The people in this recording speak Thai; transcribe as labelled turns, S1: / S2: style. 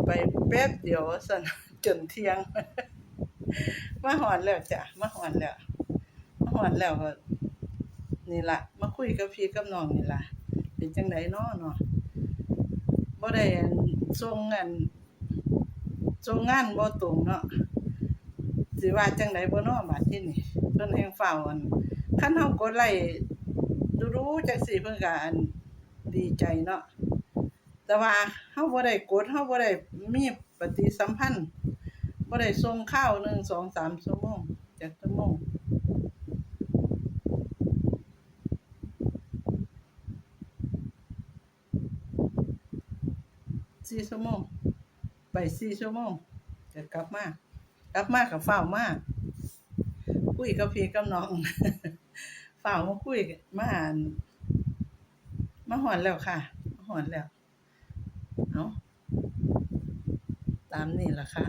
S1: ไปแป๊บเดียวซั่นจนเที่ยงมาฮอดแล้วจ้ะมาฮอดแล้วก็นี่ล่ะมาคุยกับพี่กับน้องนี่ล่ะเป็นจังได๋น้อเนาะบ่ได้ส่งงานบ่ตรงเนาะสิว่าจังไดบ่น้อบัดทีนี้เพิ่นแฮ่งฟ้าวคันเฮากดไลค์ดูๆจังซี่เพิ่นก็ดีใจเนาะแต่ว่าเฮาบ่ได้กดเฮาบ่ได้มีปฏิสัมพันธ์บ่ได้ส่งข่าว1 2 3ชั่วโมงจักชั่วโมง4ชั่วโมงไป4ชั่วโมงก็กลับมาก็ฟ้าวมาคุยกับพี่กับน้องฟ้าวมาคุยมาฮอดแล้วค่ะมาฮอดแล้วเอ้าตามนี้ล่ะค่ะ